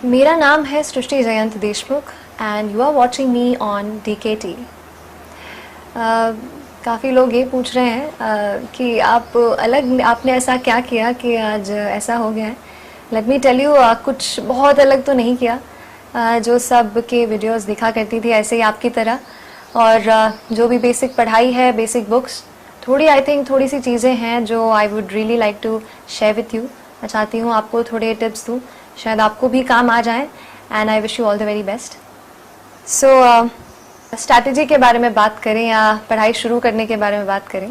मेरा नाम है Srishti Jayant Deshmukh and you are watching me on DKT। काफ़ी लोग ये पूछ रहे हैं कि आपने ऐसा क्या किया कि आज ऐसा हो गया है। लेट मी टेल यू, कुछ बहुत अलग तो नहीं किया। जो सब के वीडियोस दिखा करती थी ऐसे ही आपकी तरह, और जो भी बेसिक पढ़ाई है, बेसिक बुक्स, आई थिंक थोड़ी सी चीज़ें हैं जो I would really like to share with you. मैं चाहती हूँ आपको थोड़े टिप्स दूँ, शायद आपको भी काम आ जाए, and I wish you all the very best. So strategy के बारे में बात करें या पढ़ाई शुरू करने के बारे में बात करें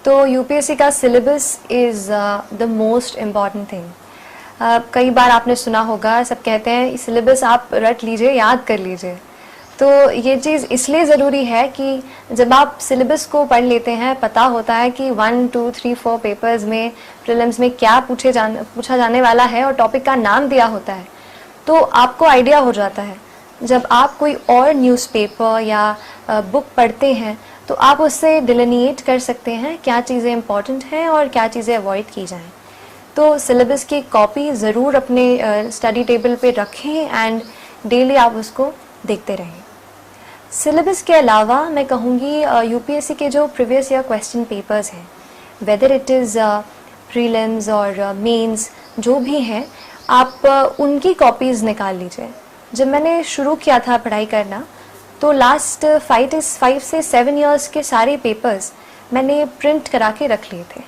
तो UPSC का syllabus is the most important thing. कई बार आपने सुना होगा, सब कहते हैं सिलेबस आप रट लीजिए, याद कर लीजिए। तो ये चीज़ इसलिए ज़रूरी है कि जब आप सिलेबस को पढ़ लेते हैं, पता होता है कि 1 2 3 4 पेपर्स में, प्रीलिम्स में क्या पूछा जाने वाला है और टॉपिक का नाम दिया होता है, तो आपको आइडिया हो जाता है। जब आप कोई और न्यूज़पेपर या बुक पढ़ते हैं तो आप उससे डिलिनिएट कर सकते हैं क्या चीज़ें इंपॉर्टेंट हैं और क्या चीज़ें अवॉइड की जाएं। तो सिलेबस की कॉपी ज़रूर अपने स्टडी टेबल पे रखें एंड डेली आप उसको देखते रहें। सिलेबस के अलावा मैं कहूँगी UPSC के जो प्रीवियस ईयर क्वेश्चन पेपर्स हैं, वेदर इट इज़ प्रीलिम्स और मेंस, जो भी हैं, आप उनकी कॉपीज़ निकाल लीजिए। जब मैंने शुरू किया था पढ़ाई करना तो लास्ट 5 से 7 इयर्स के सारे पेपर्स मैंने प्रिंट करा के रख लिए थे।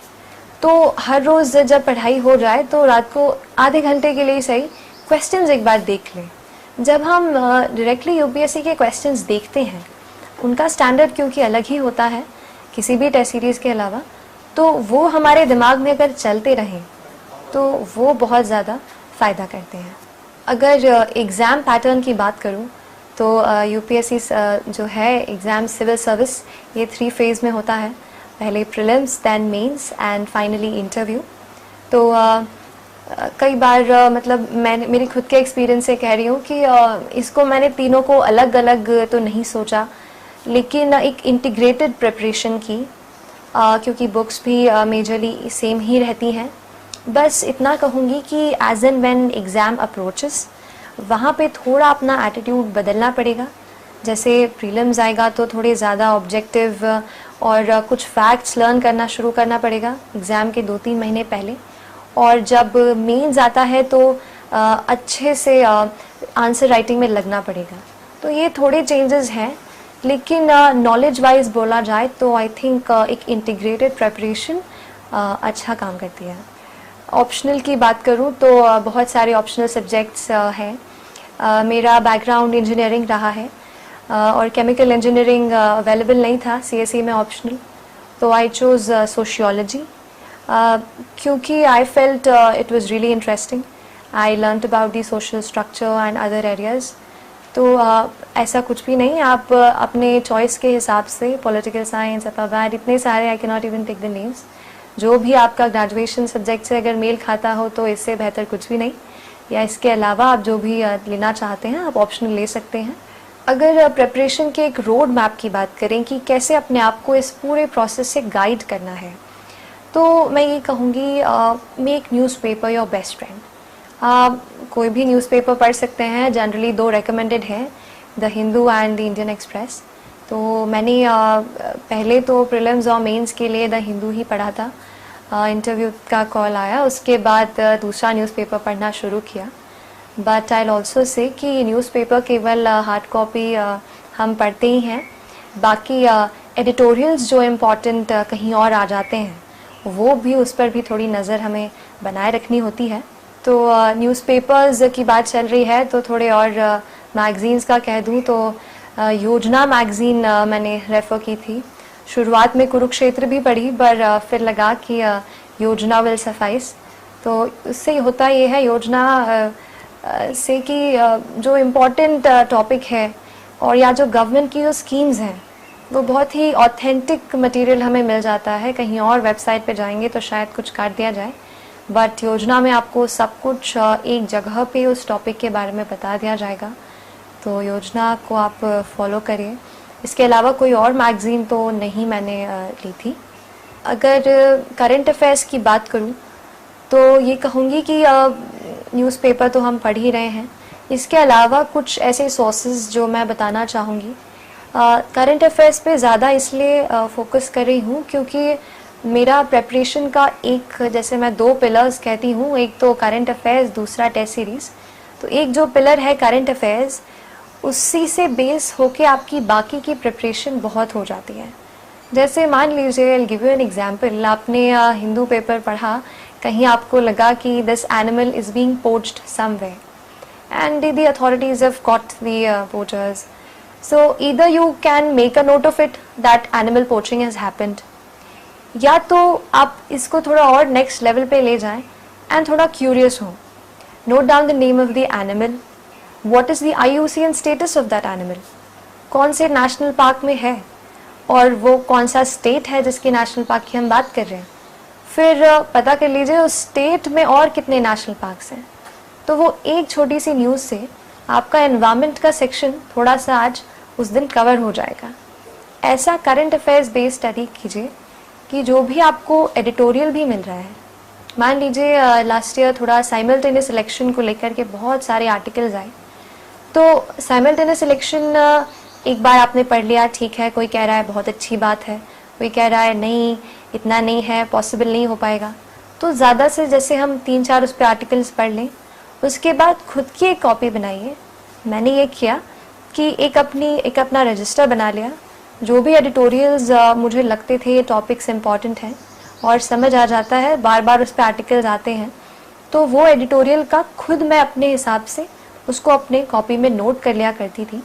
तो हर रोज़ जब पढ़ाई हो जाए तो रात को आधे घंटे के लिए सही क्वेश्चंस एक बार देख लें। जब हम डायरेक्टली UPSC के क्वेश्चंस देखते हैं, उनका स्टैंडर्ड क्योंकि अलग ही होता है किसी भी टेस्ट सीरीज़ के अलावा, तो वो हमारे दिमाग में अगर चलते रहें तो वो बहुत ज़्यादा फ़ायदा करते हैं। अगर एग्ज़ाम पैटर्न की बात करूं तो UPSC जो है एग्ज़ाम सिविल सर्विस, ये 3 फेज़ में होता है। पहले prelims, then mains and finally interview. तो कई बार मतलब मेरी खुद के एक्सपीरियंस से कह रही हूँ कि इसको मैंने तीनों को अलग अलग तो नहीं सोचा, लेकिन एक इंटीग्रेटेड प्रिपरेशन की, क्योंकि बुक्स भी मेजरली सेम ही रहती हैं। बस इतना कहूँगी कि as and when exam approaches, वहाँ पे थोड़ा अपना एटीट्यूड बदलना पड़ेगा। जैसे प्रीलिम्स आएगा तो थोड़े ज़्यादा ऑब्जेक्टिव और कुछ फैक्ट्स लर्न करना शुरू करना पड़ेगा एग्ज़ाम के 2-3 महीने पहले, और जब मेंस आता है तो अच्छे से आंसर राइटिंग में लगना पड़ेगा। तो ये थोड़े चेंजेस हैं, लेकिन नॉलेज वाइज बोला जाए तो आई थिंक एक इंटीग्रेटेड प्रेपरेशन अच्छा काम करती है। ऑप्शनल की बात करूं तो बहुत सारे ऑप्शनल सब्जेक्ट्स हैं। मेरा बैकग्राउंड इंजीनियरिंग रहा है और केमिकल इंजीनियरिंग अवेलेबल नहीं था CSE में ऑप्शनल, तो आई चोज़ सोशियोलॉजी क्योंकि I felt it was really interesting. I learned about the social structure and other areas. तो ऐसा कुछ भी नहीं, आप अपने चॉइस के हिसाब से पॉलिटिकल साइंस, अपावैड, इतने सारे, I can not even take the names, जो भी आपका ग्रेजुएशन सब्जेक्ट से अगर मेल खाता हो तो इससे बेहतर कुछ भी नहीं। या इसके अलावा आप जो भी लेना चाहते हैं आप ऑप्शनल ले सकते हैं। अगर प्रिपरेशन के एक रोड मैप की बात करें कि कैसे अपने आप को इस पूरे प्रोसेस से गाइड करना है, तो मैं ये कहूँगी make newspaper your best friend. आप कोई भी न्यूज़पेपर पढ़ सकते हैं, जनरली 2 रेकमेंडेड हैं, the Hindu and the Indian express. तो मैंने पहले तो प्रीलिम्स और मेंस के लिए द हिंदू ही पढ़ा था। इंटरव्यू का कॉल आया, उसके बाद दूसरा न्यूज़पेपर पढ़ना शुरू किया। बट आई ऑल्सो से कि न्यूज़पेपर केवल हार्ड कॉपी हम पढ़ते ही हैं, बाकी एडिटोरियल्स जो इम्पोर्टेंट कहीं और आ जाते हैं वो भी, उस पर भी थोड़ी नज़र हमें बनाए रखनी होती है। तो न्यूज़पेपर्स की बात चल रही है तो थोड़े और मैगज़ीन्स का कह दूँ तो योजना मैगज़ीन मैंने रेफ़र की थी। शुरुआत में कुरुक्षेत्र भी पढ़ी, पर फिर लगा कि योजना विल सफाइस। तो उससे होता ये है योजना से कि जो इम्पोर्टेंट टॉपिक है और या जो गवर्नमेंट की जो स्कीम्स हैं वो बहुत ही ऑथेंटिक मटेरियल हमें मिल जाता है। कहीं और वेबसाइट पे जाएंगे तो शायद कुछ काट दिया जाए, बट योजना में आपको सब कुछ एक जगह पे उस टॉपिक के बारे में बता दिया जाएगा। तो योजना को आप फॉलो करिए। इसके अलावा कोई और मैगज़ीन तो नहीं मैंने ली थी। अगर करंट अफेयर्स की बात करूं तो ये कहूँगी कि न्यूज़पेपर तो हम पढ़ ही रहे हैं, इसके अलावा कुछ ऐसे सोर्सेज जो मैं बताना चाहूँगी, करंट अफेयर्स पे ज़्यादा इसलिए फोकस कर रही हूँ क्योंकि मेरा प्रेपरेशन का एक, जैसे मैं 2 पिलर्स कहती हूँ, एक तो करंट अफेयर्स, दूसरा टेस्ट सीरीज़। तो एक जो पिलर है करंट अफेयर्स, उसी से बेस होके आपकी बाकी की प्रिपरेशन बहुत हो जाती है। जैसे मान लीजिए, I will give you an example, आपने हिंदू पेपर पढ़ा, कहीं आपको लगा कि this animal is being poached somewhere and the authorities have caught the poachers, so either you can make a note of it that animal poaching has happened, या तो आप इसको थोड़ा और नेक्स्ट लेवल पे ले जाएं एंड थोड़ा क्यूरियस हो, note down the name of the animal, what is the IUCN status of that animal, कौन से नेशनल पार्क में है और वो कौन सा स्टेट है जिसकी नेशनल पार्क की हम बात कर रहे हैं। फिर पता कर लीजिए उस स्टेट में और कितने नेशनल पार्क्स हैं। तो वो एक छोटी सी न्यूज़ से आपका एनवायरनमेंट का सेक्शन थोड़ा सा आज उस दिन कवर हो जाएगा। ऐसा करंट अफेयर्स बेस्ड स्टडी कीजिए कि जो भी आपको एडिटोरियल भी मिल रहा है, मान लीजिए लास्ट ईयर थोड़ा साइमल्टेनियस इलेक्शन को लेकर के बहुत सारे आर्टिकल्स आए, तो साइमल्टेनियस इलेक्शन एक बार आपने पढ़ लिया, ठीक है, कोई कह रहा है बहुत अच्छी बात है, कोई कह रहा है नहीं, इतना नहीं है, पॉसिबल नहीं हो पाएगा, तो ज़्यादा से जैसे हम 3-4 उस पर आर्टिकल्स पढ़ लें, उसके बाद खुद की एक कॉपी बनाइए। मैंने ये किया कि एक अपना रजिस्टर बना लिया, जो भी एडिटोरियल्स मुझे लगते थे ये टॉपिक्स इम्पॉर्टेंट हैं और समझ आ जाता है, बार बार उस पर आर्टिकल्स आते हैं, तो वो एडिटोरियल का खुद मैं अपने हिसाब से उसको अपने कॉपी में नोट कर लिया करती थी।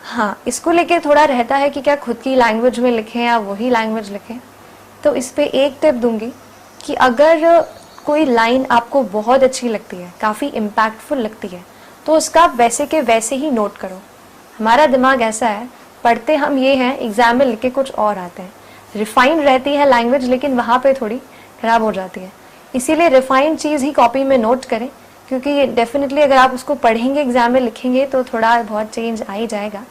हाँ, इसको लेके थोड़ा रहता है कि क्या खुद की लैंग्वेज में लिखें या वही लैंग्वेज लिखें। तो इस पे एक टिप दूंगी कि अगर कोई लाइन आपको बहुत अच्छी लगती है, काफ़ी इम्पैक्टफुल लगती है, तो उसका वैसे के वैसे ही नोट करो। हमारा दिमाग ऐसा है, पढ़ते हम ये हैं, एग्जाम में लिख के कुछ और आते हैं। रिफाइंड रहती है लैंग्वेज, लेकिन वहाँ पे थोड़ी ख़राब हो जाती है। इसीलिए रिफाइंड चीज़ ही कॉपी में नोट करें, क्योंकि ये डेफिनेटली अगर आप उसको पढ़ेंगे, एग्जाम में लिखेंगे, तो थोड़ा बहुत चेंज आ ही जाएगा।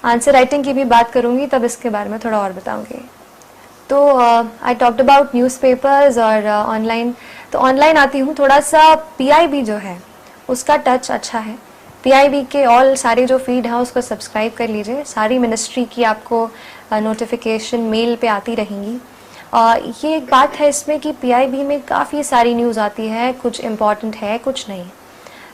आंसर राइटिंग की भी बात करूँगी, तब इसके बारे में थोड़ा और बताऊँगी। तो आई टॉक्ड अबाउट न्यूज़पेपर्स और ऑनलाइन। तो ऑनलाइन आती हूँ, थोड़ा सा PIB जो है उसका टच अच्छा है। PIB के ऑल सारे जो फीड हैं उसको सब्सक्राइब कर लीजिए, सारी मिनिस्ट्री की आपको नोटिफिकेशन मेल पे आती रहेंगी। ये एक बात है इसमें कि PIB में काफ़ी सारी न्यूज़ आती है, कुछ इम्पॉर्टेंट है, कुछ नहीं।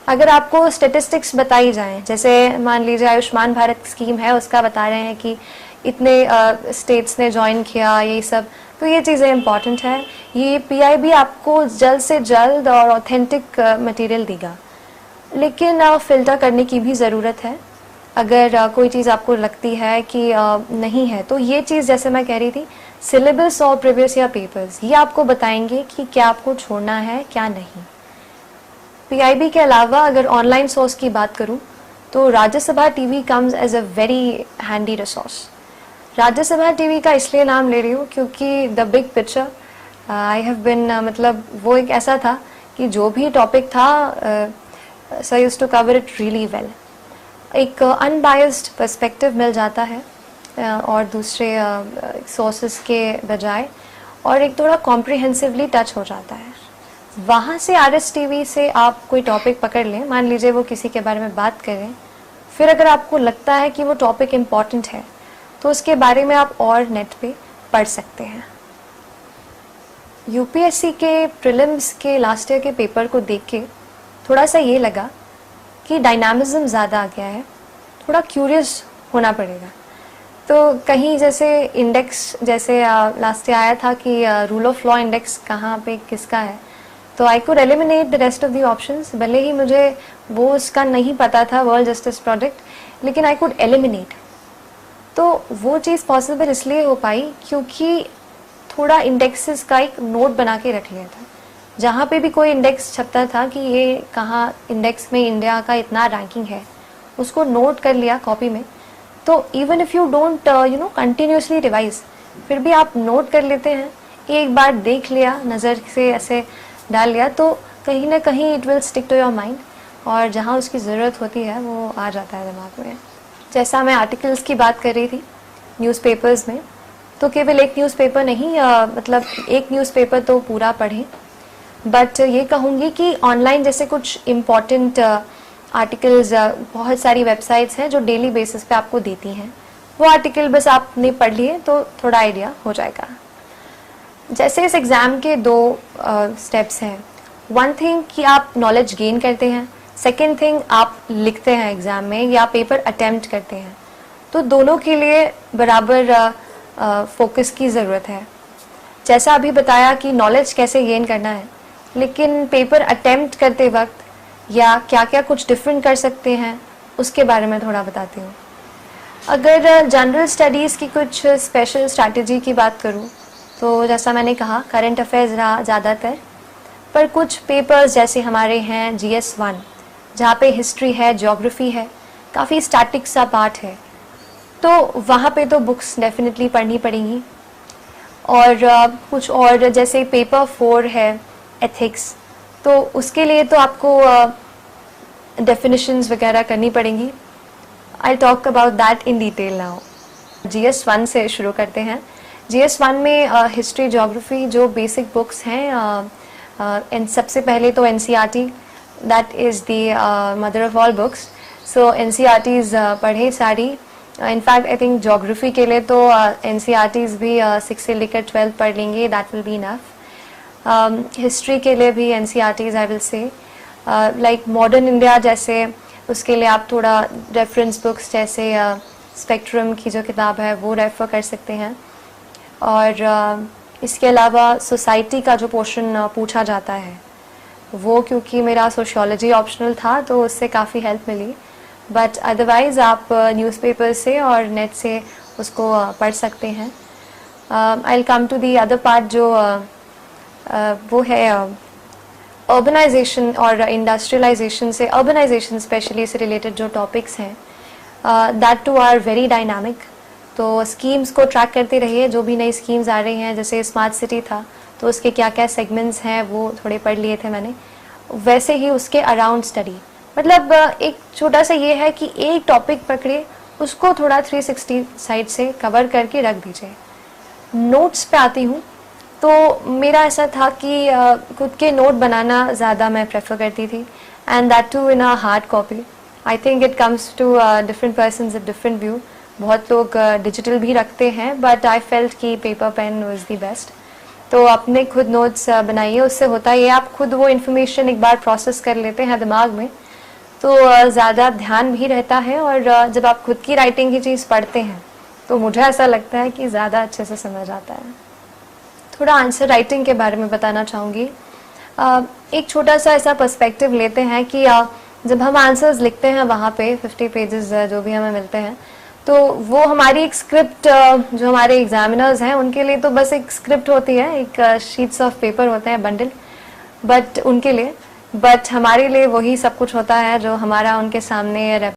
अगर आपको स्टेटिस्टिक्स बताई जाएं, जैसे मान लीजिए आयुष्मान भारत स्कीम है, उसका बता रहे हैं कि इतने स्टेट्स ने ज्वाइन किया, ये सब, तो ये चीज़ें इम्पॉर्टेंट है। ये PIB आपको जल्द से जल्द और ऑथेंटिक मटेरियल देगा, लेकिन फ़िल्टर करने की भी ज़रूरत है। अगर कोई चीज़ आपको लगती है कि नहीं है, तो ये चीज़ जैसे मैं कह रही थी, सिलेबस और प्रीवियस ईयर पेपर्स ये आपको बताएंगे कि क्या आपको छोड़ना है, क्या नहीं। PIB के अलावा अगर ऑनलाइन सोर्स की बात करूं, तो Rajya Sabha TV comes as a very handy resource. Rajya Sabha TV का इसलिए नाम ले रही हूँ क्योंकि the big picture I have been, मतलब वो एक ऐसा था कि जो भी टॉपिक था, sir used to cover it really well. एक अनबायस्ड पर्सपेक्टिव मिल जाता है और दूसरे सोर्सेज के बजाय, और एक थोड़ा कॉम्प्रिहेंसिवली टच हो जाता है। वहाँ से RS TV से आप कोई टॉपिक पकड़ लें, मान लीजिए वो किसी के बारे में बात करें, फिर अगर आपको लगता है कि वो टॉपिक इम्पॉर्टेंट है, तो उसके बारे में आप और नेट पे पढ़ सकते हैं। UPSC के प्रीलिम्स के लास्ट ईयर के पेपर को देख के थोड़ा सा ये लगा कि डायनामिज्म ज़्यादा आ गया है, थोड़ा क्यूरियस होना पड़ेगा। तो कहीं जैसे इंडेक्स, जैसे लास्ट ईयर आया था कि रूल ऑफ लॉ इंडेक्स कहाँ पे किसका है, तो I could eliminate the rest of the options. भले ही मुझे वो उसका नहीं पता था, वर्ल्ड जस्टिस प्रोजेक्ट, लेकिन आई कुड एलिमिनेट। तो वो चीज़ पॉसिबल इसलिए हो पाई क्योंकि थोड़ा इंडेक्सेस का एक नोट बना के रख लिया था। जहाँ पे भी कोई इंडेक्स छपता था कि ये कहाँ इंडेक्स में इंडिया का इतना रैंकिंग है, उसको नोट कर लिया कॉपी में। तो even if you don't continuously revise, फिर भी आप नोट कर लेते हैं, एक बार देख लिया, नज़र से ऐसे डाल लिया, तो कहीं ना कहीं it will stick to your mind, और जहाँ उसकी ज़रूरत होती है वो आ जाता है दिमाग में। जैसा मैं आर्टिकल्स की बात कर रही थी न्यूज़पेपर्स में, तो केवल एक न्यूज़पेपर नहीं, मतलब एक न्यूज़पेपर तो पूरा पढ़ें, बट ये कहूँगी कि ऑनलाइन जैसे कुछ इम्पॉर्टेंट आर्टिकल्स बहुत सारी वेबसाइट्स हैं जो डेली बेसिस पे आपको देती हैं, वो आर्टिकल बस आपने पढ़ लिए तो थोड़ा आइडिया हो जाएगा। जैसे इस एग्ज़ाम के 2 स्टेप्स हैं। वन थिंग कि आप नॉलेज गेन करते हैं, सेकेंड थिंग आप लिखते हैं एग्ज़ाम में या पेपर अटेम्प्ट करते हैं, तो दोनों के लिए बराबर फोकस की ज़रूरत है। जैसा अभी बताया कि नॉलेज कैसे गेन करना है, लेकिन पेपर अटेम्प्ट करते वक्त या क्या क्या कुछ डिफरेंट कर सकते हैं उसके बारे में थोड़ा बताती हूँ। अगर जनरल स्टडीज़ की कुछ स्पेशल स्ट्रैटेजी की बात करूँ तो जैसा मैंने कहा करंट अफेयर्स रहा ज़्यादातर, पर कुछ पेपर्स जैसे हमारे हैं GS1 जहाँ पे हिस्ट्री है, ज्योग्राफी है, काफ़ी स्टैटिक सा पार्ट है, तो वहाँ पे तो बुक्स डेफिनेटली पढ़नी पड़ेंगी। और कुछ और जैसे पेपर 4 है एथिक्स, तो उसके लिए तो आपको डेफिनेशंस वगैरह करनी पड़ेंगी। I talk about that in detail now. GS1 से शुरू करते हैं। GS1 में हिस्ट्री ज्योग्राफी जो बेसिक बुक्स हैं, सबसे पहले तो NCERT, that is the mother of all books. So NCERTs पढ़े सारी। इनफैक्ट आई थिंक ज्योग्राफी के लिए तो NCERTs भी 6 से लेकर 12 पढ़ लेंगे, that will be enough. History के लिए भी NCERTs I will say, like modern India जैसे, उसके लिए आप थोड़ा रेफरेंस बुक्स जैसे स्पेक्ट्रम की जो किताब है वो रेफ़र कर सकते हैं। और इसके अलावा सोसाइटी का जो पोर्शन पूछा जाता है वो, क्योंकि मेरा सोशियोलॉजी ऑप्शनल था तो उससे काफ़ी हेल्प मिली, बट अदरवाइज़ आप न्यूज़पेपर से और नेट से उसको पढ़ सकते हैं। I will come to the other part जो वो है अर्बनाइजेशन और इंडस्ट्रियलाइजेशन से, अर्बनाइजेशन स्पेशली से रिलेटेड जो टॉपिक्स हैं, that too are very dynamic. तो स्कीम्स को ट्रैक करते रहिए, जो भी नई स्कीम्स आ रही हैं, जैसे स्मार्ट सिटी था तो उसके क्या क्या सेगमेंट्स हैं वो थोड़े पढ़ लिए थे मैंने, वैसे ही उसके अराउंड स्टडी। मतलब एक छोटा सा ये है कि एक टॉपिक पकड़े, उसको थोड़ा 360 साइड से कवर करके रख दीजिए। नोट्स पे आती हूँ तो मेरा ऐसा था कि खुद के नोट बनाना ज़्यादा मैं प्रेफर करती थी, and that too in a hard copy. I think it comes to different persons with different view. बहुत लोग डिजिटल भी रखते हैं, बट आई फेल्ट कि paper pen was the best. तो अपने खुद नोट्स बनाइए, उससे होता है आप खुद वो इन्फॉर्मेशन एक बार प्रोसेस कर लेते हैं दिमाग में, तो ज़्यादा ध्यान भी रहता है। और जब आप खुद की राइटिंग की चीज़ पढ़ते हैं तो मुझे ऐसा लगता है कि ज़्यादा अच्छे से समझ आता है। थोड़ा आंसर राइटिंग के बारे में बताना चाहूँगी। एक छोटा सा ऐसा पर्सपेक्टिव लेते हैं कि जब हम आंसर्स लिखते हैं वहाँ पे 50 पेजेस जो भी हमें मिलते हैं, तो वो हमारी एक स्क्रिप्ट, जो हमारे एग्जामिनर्स हैं उनके लिए तो बस एक स्क्रिप्ट होती है, एक शीट्स ऑफ पेपर होते हैं, बंडल, बट उनके लिए, बट हमारे लिए वही सब कुछ होता है जो हमारा उनके सामने